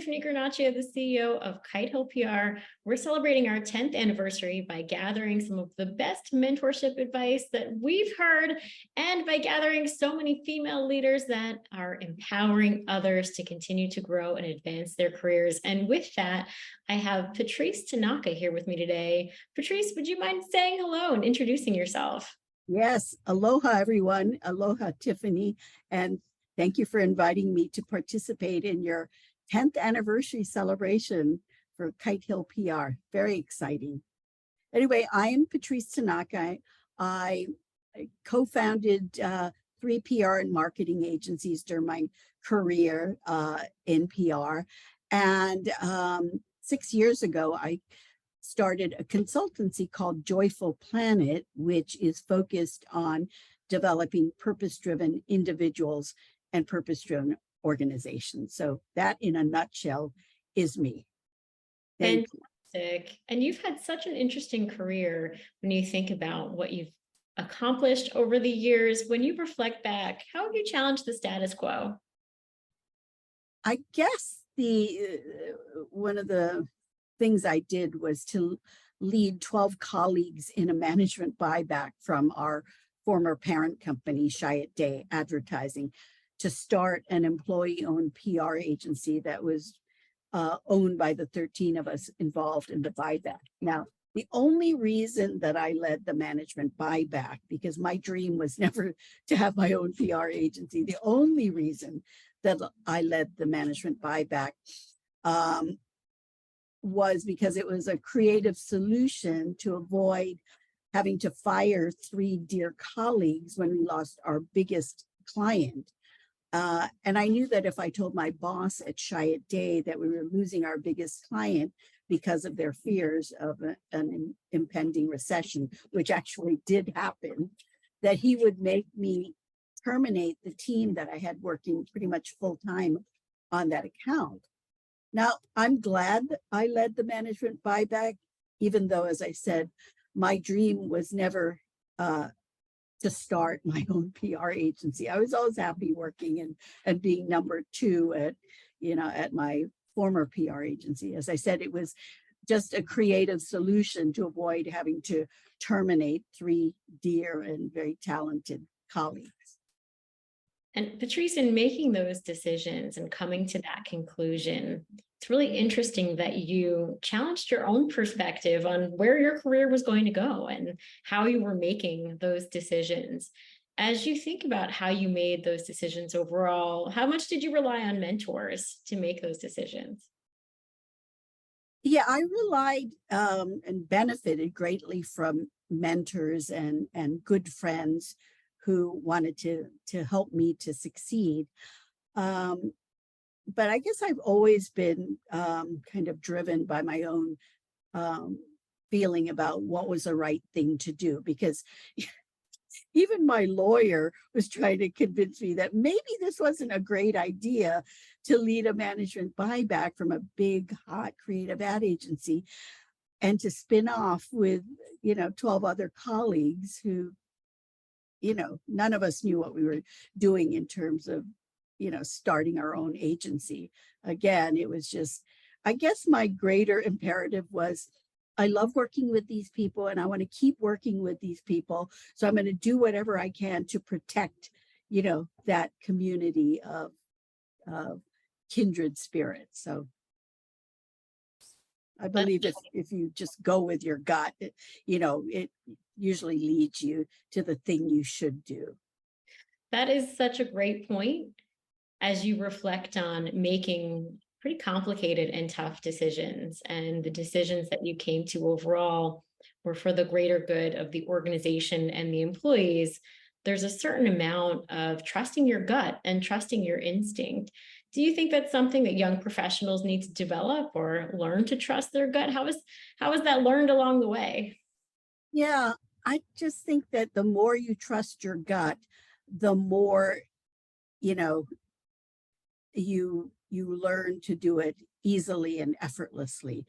Tiffany Guarnaccia, the CEO of Kite PR. We're celebrating our 10th anniversary by gathering some of the best mentorship advice that we've heard, and by gathering so many female leaders that are empowering others to continue to grow and advance their careers. And with that, I have Patrice Tanaka here with me today. Patrice, would you mind saying hello and introducing yourself? Yes, aloha everyone. Aloha Tiffany, and thank you for inviting me to participate in your 10th anniversary celebration for Kite Hill PR. Very exciting. Anyway, I am Patrice Tanaka. I co-founded 3 PR and marketing agencies during my career in PR. And 6 years ago, I started a consultancy called Joyful Planet, which is focused on developing purpose-driven individuals and purpose-driven organizations. So that in a nutshell is me. Thank you. Fantastic. And you've had such an interesting career when you think about what you've accomplished over the years. When you reflect back, how have you challenged the status quo? I guess one of the things I did was to lead 12 colleagues in a management buyback from our former parent company, Kite Advertising, to start an employee-owned PR agency that was owned by the 13 of us involved in the buyback. Now, the only reason that I led the management buyback, because my dream was never to have my own PR agency, the only reason that I led the management buyback was because it was a creative solution to avoid having to fire 3 dear colleagues when we lost our biggest client. And I knew that if I told my boss at Kite that we were losing our biggest client because of their fears of an impending recession, which actually did happen, that he would make me terminate the team that I had working pretty much full time on that account. Now, I'm glad I led the management buyback, even though, as I said, my dream was never to start my own PR agency. I was always happy working and being number 2 at my former PR agency. As I said, it was just a creative solution to avoid having to terminate 3 dear and very talented colleagues. And Patrice, in making those decisions and coming to that conclusion, it's really interesting that you challenged your own perspective on where your career was going to go and how you were making those decisions. As you think about how you made those decisions overall, how much did you rely on mentors to make those decisions? Yeah, I relied and benefited greatly from mentors and good friends who wanted to help me to succeed. But I guess I've always been kind of driven by my own feeling about what was the right thing to do, because even my lawyer was trying to convince me that maybe this wasn't a great idea to lead a management buyback from a big, hot creative ad agency and to spin off with, 12 other colleagues who, none of us knew what we were doing in terms of, starting our own agency. Again, it was just, I guess my greater imperative was, I love working with these people and I want to keep working with these people. So I'm going to do whatever I can to protect, that community of kindred spirits. So I believe if you just go with your gut, it usually leads you to the thing you should do. That is such a great point as you reflect on making pretty complicated and tough decisions, and the decisions that you came to overall were for the greater good of the organization and the employees. There's a certain amount of trusting your gut and trusting your instinct. Do you think that's something that young professionals need to develop or learn to trust their gut? How is that learned along the way? Yeah, I just think that the more you trust your gut, the more, you learn to do it easily and effortlessly,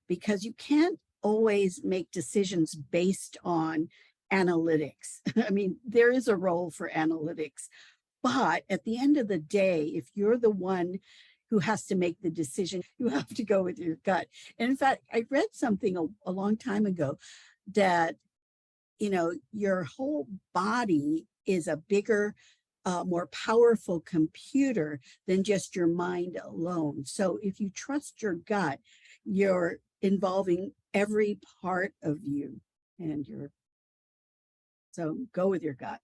because you can't always make decisions based on analytics. I mean, there is a role for analytics, but at the end of the day, if you're the one who has to make the decision. You have to go with your gut. And in fact, I read something a long time ago that, your whole body is a bigger, more powerful computer than just your mind alone. So if you trust your gut, you're involving every part of you, and so go with your gut.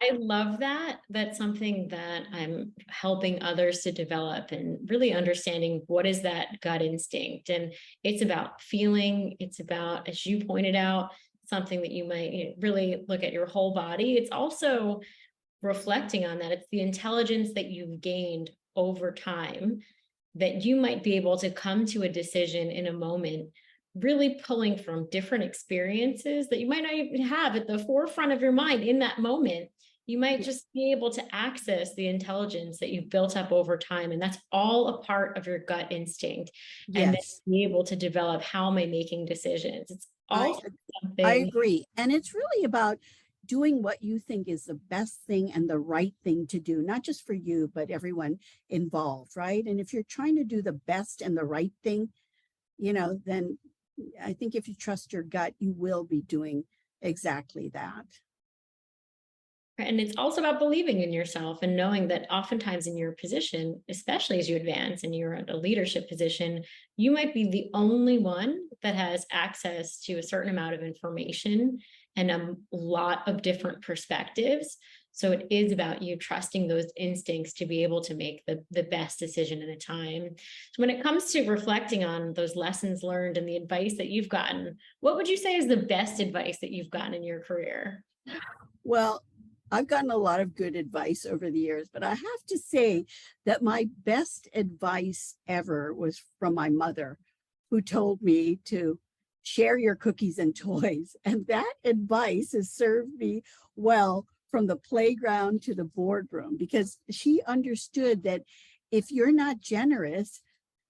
I love that. That's something that I'm helping others to develop, and really understanding what is that gut instinct. And it's about feeling, it's about, as you pointed out, something that you might, really look at your whole body. It's also reflecting on that. It's the intelligence that you've gained over time, that you might be able to come to a decision in a moment, really pulling from different experiences that you might not even have at the forefront of your mind in that moment. You might just be able to access the intelligence that you've built up over time. And that's all a part of your gut instinct. And then Yes, be able to develop, how am I making decisions? It's I also I something. agree. And it's really about doing what you think is the best thing and the right thing to do, not just for you, but everyone involved, right? And if you're trying to do the best and the right thing, then I think if you trust your gut, you will be doing exactly that. And it's also about believing in yourself and knowing that oftentimes in your position, especially as you advance and you're at a leadership position, you might be the only one that has access to a certain amount of information and a lot of different perspectives. So it is about you trusting those instincts to be able to make the best decision at a time. So when it comes to reflecting on those lessons learned and the advice that you've gotten, what would you say is the best advice that you've gotten in your career? Well, I've gotten a lot of good advice over the years, but I have to say that my best advice ever was from my mother, who told me to share your cookies and toys. And that advice has served me well from the playground to the boardroom, because she understood that if you're not generous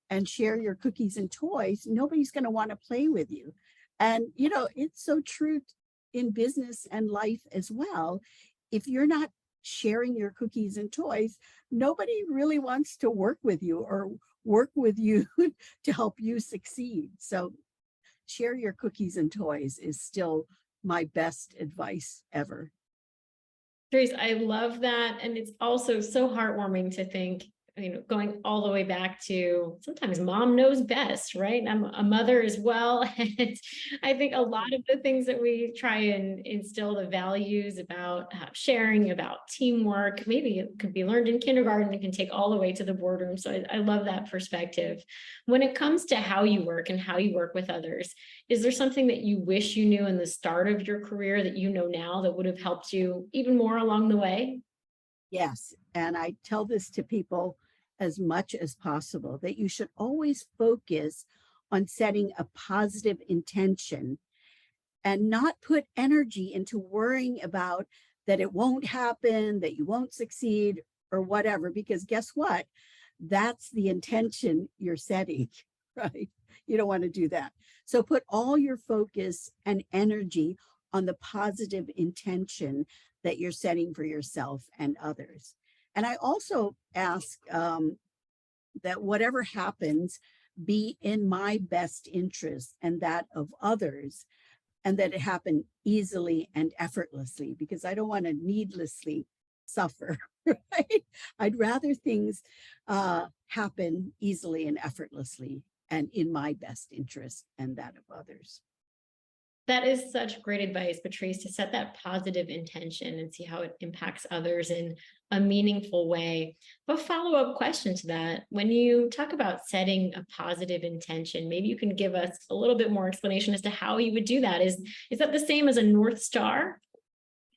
and share your cookies and toys, nobody's going to want to play with you. And, it's so true in business and life as well. If you're not sharing your cookies and toys, nobody really wants to work with you or work with you to help you succeed. So share your cookies and toys is still my best advice ever. Trace, I love that. And it's also so heartwarming to think, going all the way back to sometimes mom knows best, right? I'm a mother as well. And I think a lot of the things that we try and instill, the values about sharing, about teamwork, maybe it could be learned in kindergarten and can take all the way to the boardroom. So I love that perspective. When it comes to how you work and how you work with others, is there something that you wish you knew in the start of your career that you know now that would have helped you even more along the way? Yes. And I tell this to people as much as possible, that you should always focus on setting a positive intention and not put energy into worrying about that it won't happen, that you won't succeed, or whatever, because guess what? That's the intention you're setting, right? You don't want to do that. So put all your focus and energy on the positive intention that you're setting for yourself and others. And I also ask that whatever happens be in my best interest and that of others, and that it happen easily and effortlessly, because I don't want to needlessly suffer, right? I'd rather things happen easily and effortlessly and in my best interest and that of others. That is such great advice, Patrice, to set that positive intention and see how it impacts others in a meaningful way. But follow-up question to that, when you talk about setting a positive intention, maybe you can give us a little bit more explanation as to how you would do that. Is that the same as a North Star?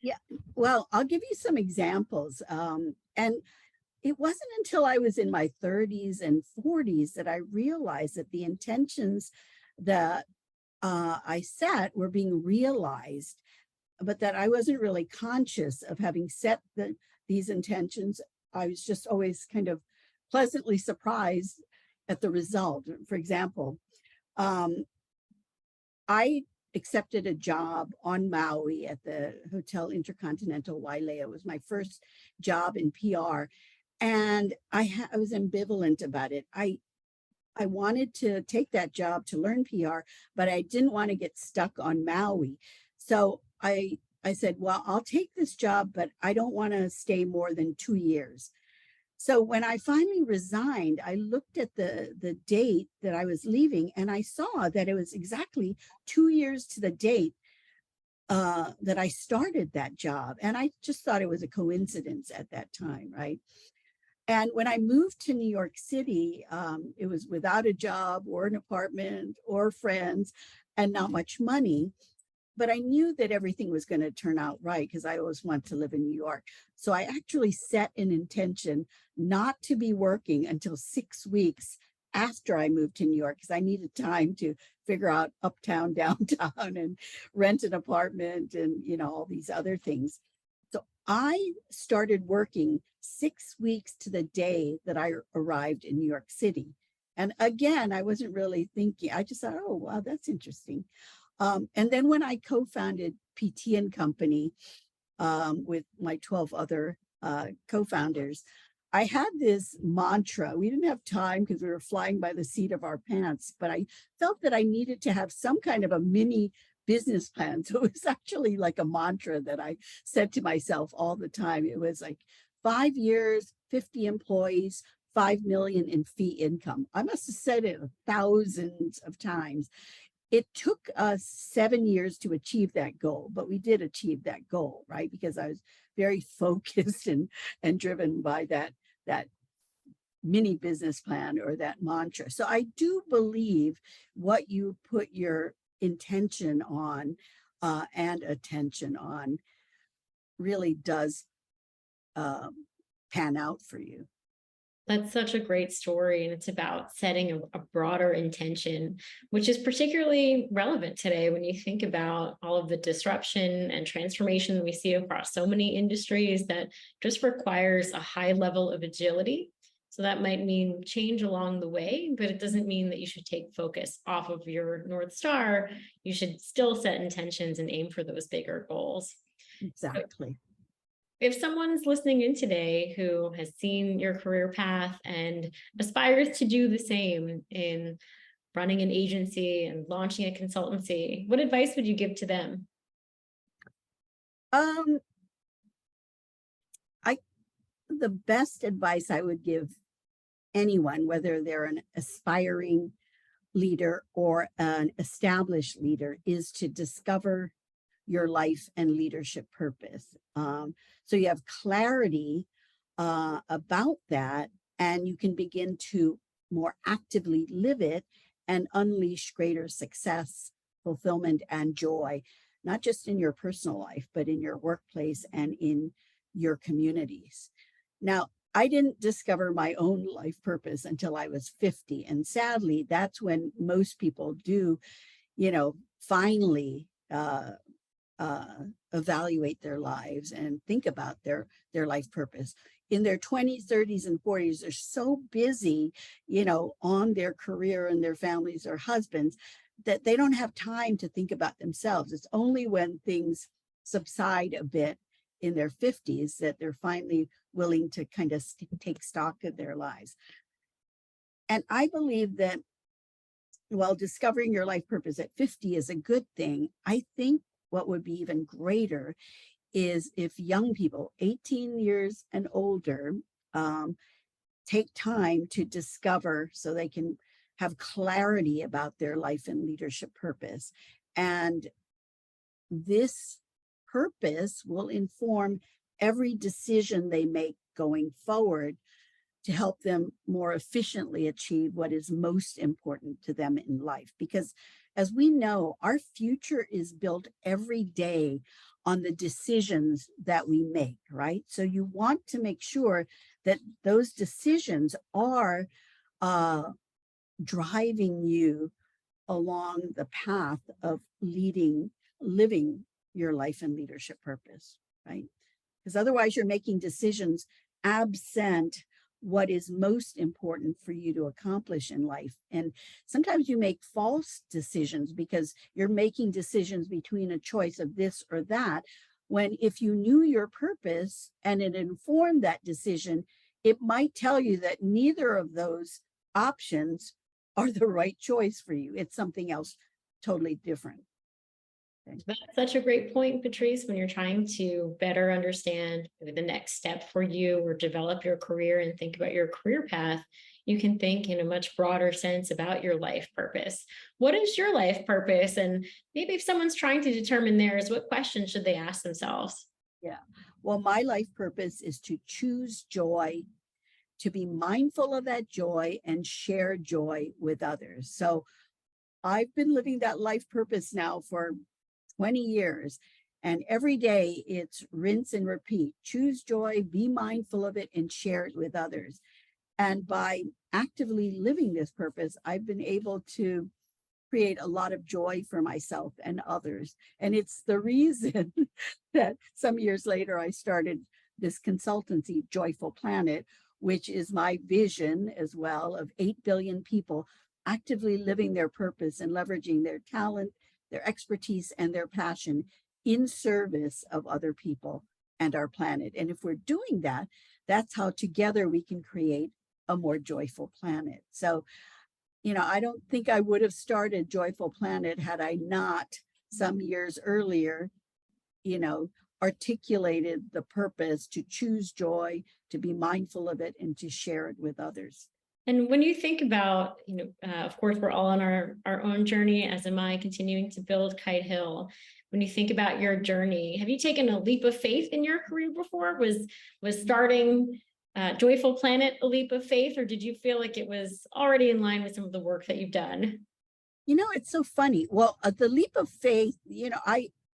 Yeah, well, I'll give you some examples. And it wasn't until I was in my 30s and 40s that I realized that the intentions that I set were being realized, but that I wasn't really conscious of having set these intentions. I was just always kind of pleasantly surprised at the result. For example, um, I accepted a job on Maui at the Hotel Intercontinental Wailea. It was my first job in PR. And I was ambivalent about it. I wanted to take that job to learn PR, but I didn't want to get stuck on Maui. So I said, well, I'll take this job, but I don't want to stay more than 2 years. So when I finally resigned, I looked at the date that I was leaving, and I saw that it was exactly 2 years to the date that I started that job. And I just thought it was a coincidence at that time, right? And when I moved to New York City, it was without a job or an apartment or friends and not much money. But I knew that everything was going to turn out right because I always wanted to live in New York. So I actually set an intention not to be working until 6 weeks after I moved to New York, because I needed time to figure out uptown, downtown, and rent an apartment and, all these other things. So I started working 6 weeks to the day that I arrived in New York City. And again, I wasn't really thinking, I just thought, oh, wow, that's interesting. And then when I co-founded PT and Company with my 12 other co-founders, I had this mantra. We didn't have time because we were flying by the seat of our pants, but I felt that I needed to have some kind of a mini business plan. So it was actually like a mantra that I said to myself all the time. It was like 5 years, 50 employees, 5 million in fee income. I must have said it thousands of times. It took us 7 years to achieve that goal, but we did achieve that goal, right? Because I was very focused and driven by that mini business plan or that mantra. So I do believe what you put your intention on and attention on really does pan out for you. That's such a great story. And it's about setting a broader intention, which is particularly relevant today when you think about all of the disruption and transformation we see across so many industries that just requires a high level of agility. So that might mean change along the way, but it doesn't mean that you should take focus off of your North Star. You should still set intentions and aim for those bigger goals. Exactly. If someone's listening in today who has seen your career path and aspires to do the same in running an agency and launching a consultancy, what advice would you give to them? Um, the best advice I would give anyone, whether they're an aspiring leader or an established leader, is to discover your life and leadership purpose. So you have clarity about that, and you can begin to more actively live it and unleash greater success, fulfillment, and joy, not just in your personal life, but in your workplace and in your communities. Now, I didn't discover my own life purpose until I was 50. And sadly, that's when most people do, finally evaluate their lives and think about their life purpose. In their 20s, 30s, and 40s, they're so busy, on their career and their families or husbands, that they don't have time to think about themselves. It's only when things subside a bit in their 50s that they're finally willing to kind of take stock of their lives. And I believe that while discovering your life purpose at 50 is a good thing, I think what would be even greater is if young people, 18 years and older, take time to discover so they can have clarity about their life and leadership purpose. And this purpose will inform every decision they make going forward to help them more efficiently achieve what is most important to them in life. Because as we know, our future is built every day on the decisions that we make, right? So you want to make sure that those decisions are driving you along the path of living your life and leadership purpose, right? Because otherwise you're making decisions absent what is most important for you to accomplish in life. And sometimes you make false decisions because you're making decisions between a choice of this or that, when if you knew your purpose and it informed that decision, it might tell you that neither of those options are the right choice for you. It's something else totally different. That's such a great point, Patrice, when you're trying to better understand the next step for you or develop your career and think about your career path, you can think in a much broader sense about your life purpose. What is your life purpose? And maybe if someone's trying to determine theirs, what questions should they ask themselves? Yeah. Well, my life purpose is to choose joy, to be mindful of that joy and share joy with others. So I've been living that life purpose now for 20 years. And every day it's rinse and repeat. Choose joy, be mindful of it, and share it with others. And by actively living this purpose, I've been able to create a lot of joy for myself and others. And it's the reason that some years later I started this consultancy, Joyful Planet, which is my vision as well of 8 billion people actively living their purpose and leveraging their talent, their expertise, and their passion in service of other people and our planet. And if we're doing that, that's how together we can create a more joyful planet. So, I don't think I would have started Joyful Planet had I not some years earlier, articulated the purpose to choose joy, to be mindful of it, and to share it with others. And when you think about, of course, we're all on our own journey, as am I, continuing to build Kite Hill. When you think about your journey, have you taken a leap of faith in your career before? Was starting Joyful Planet a leap of faith, or did you feel like it was already in line with some of the work that you've done? It's so funny. Well, the leap of faith,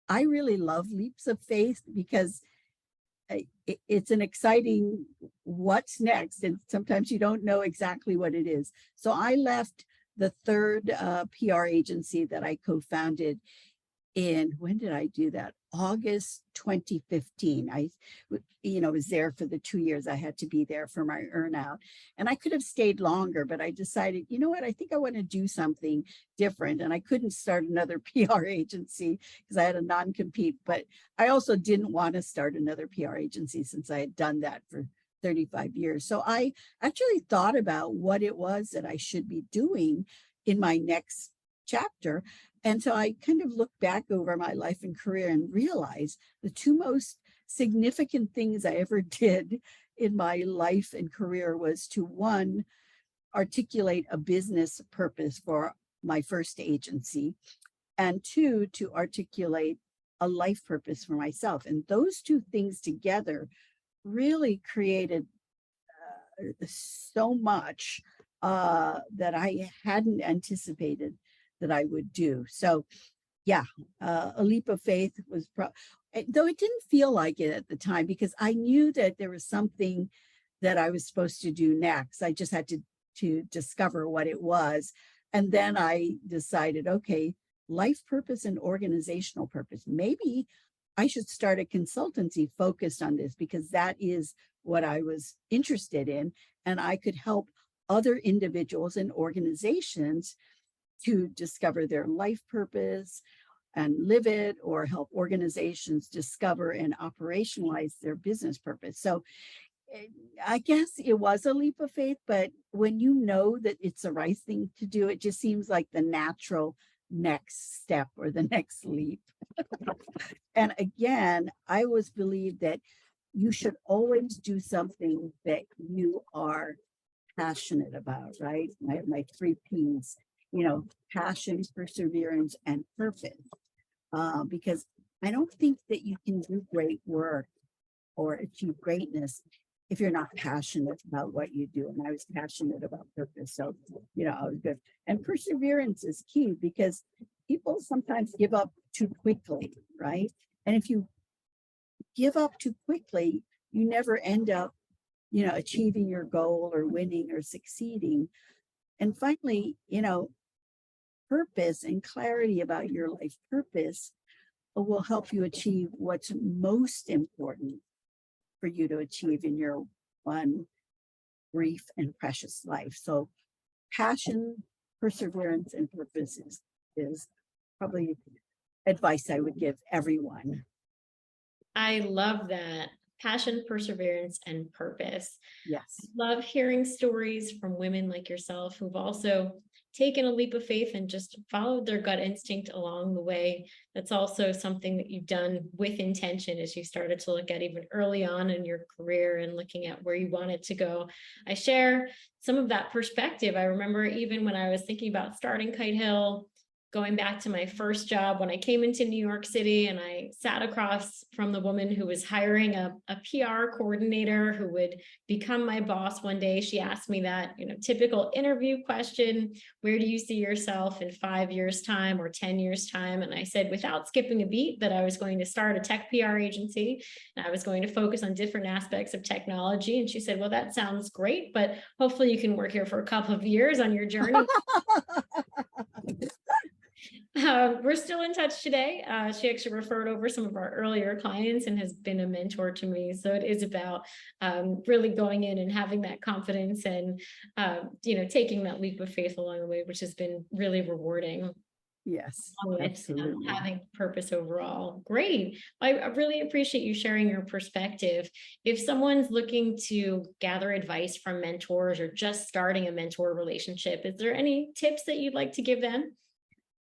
I really love leaps of faith because it's an exciting what's next. And sometimes you don't know exactly what it is. So I left the third PR agency that I co-founded when did I do that? August 2015. I was there for the 2 years I had to be there for my earnout. And I could have stayed longer, but I decided, you know what, I think I want to do something different. And I couldn't start another PR agency because I had a non-compete, but I also didn't want to start another PR agency since I had done that for 35 years. So I actually thought about what it was that I should be doing in my next chapter. And so I kind of looked back over my life and career and realized the two most significant things I ever did in my life and career was to, one, articulate a business purpose for my first agency, and two, to articulate a life purpose for myself. And those two things together really created so much that I hadn't anticipated that I would do. So yeah, a leap of faith was, though it didn't feel like it at the time because I knew that there was something that I was supposed to do next. I just had to discover what it was. And then I decided, okay, life purpose and organizational purpose. Maybe I should start a consultancy focused on this because that is what I was interested in. And I could help other individuals and organizations to discover their life purpose and live it, or help organizations discover and operationalize their business purpose. So I guess it was a leap of faith, but when you know that it's the right thing to do, it just seems like the natural next step or the next leap. And again, I always believe that you should always do something that you are passionate about, right? I have my 3 P's, passion, perseverance, and purpose. Because I don't think that you can do great work or achieve greatness if you're not passionate about what you do. And I was passionate about purpose. So, I was good. And perseverance is key because people sometimes give up too quickly, right? And if you give up too quickly, you never end up, achieving your goal or winning or succeeding. And finally, purpose and clarity about your life purpose will help you achieve what's most important for you to achieve in your one brief and precious life. So passion, perseverance, and purpose is probably advice I would give everyone. I love that. passion, perseverance, and purpose. Yes. Love hearing stories from women like yourself who've also taken a leap of faith and just followed their gut instinct along the way. That's also something that you've done with intention as you started to look at even early on in your career and looking at where you wanted to go. I share some of that perspective. I remember even when I was thinking about starting Kite Hill, going back to my first job when I came into New York City, and I sat across from the woman who was hiring a PR coordinator who would become my boss one day. She asked me that, typical interview question: where do you see yourself in 5 years time or 10 years time? And I said, without skipping a beat, that I was going to start a tech PR agency and I was going to focus on different aspects of technology. And she said, well, that sounds great, but hopefully you can work here for a couple of years on your journey. We're still in touch today. She actually referred over some of our earlier clients and has been a mentor to me. So it is about really going in and having that confidence and, taking that leap of faith along the way, which has been really rewarding. Yes, With absolutely. having purpose overall. Great. I really appreciate you sharing your perspective. If someone's looking to gather advice from mentors or just starting a mentor relationship, is there any tips that you'd like to give them?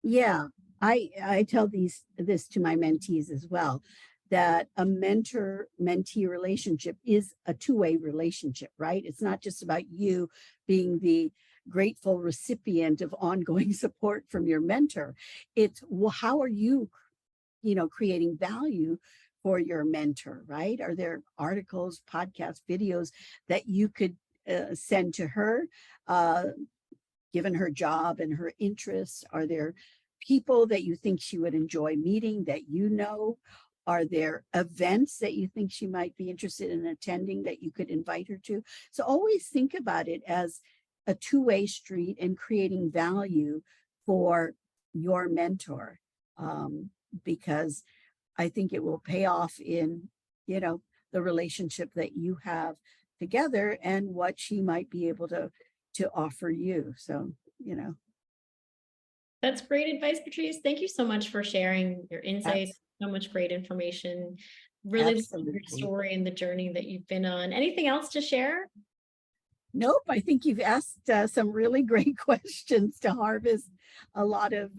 Yeah, I tell this to my mentees as well, that a mentor-mentee relationship is a two-way relationship, right? It's not just about you being the grateful recipient of ongoing support from your mentor. It's, well, how are you, creating value for your mentor, right? Are there articles, podcasts, videos that you could send to her? Given her job and her interests? Are there people that you think she would enjoy meeting that you know? Are there events that you think she might be interested in attending that you could invite her to? So always think about it as a two-way street and creating value for your mentor, because I think it will pay off in, the relationship that you have together and what she might be able to offer you. So, That's great advice, Patrice. Thank you so much for sharing your insights. abs- So much great information. Really love your absolutely. story and the journey that you've been on. Anything else to share? Nope, I think you've asked some really great questions to harvest a lot of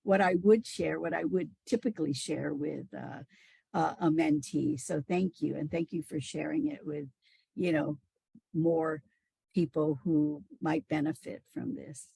what I would share, what I would typically share with a mentee. So thank you. And thank you for sharing it with, you know, more people who might benefit from this.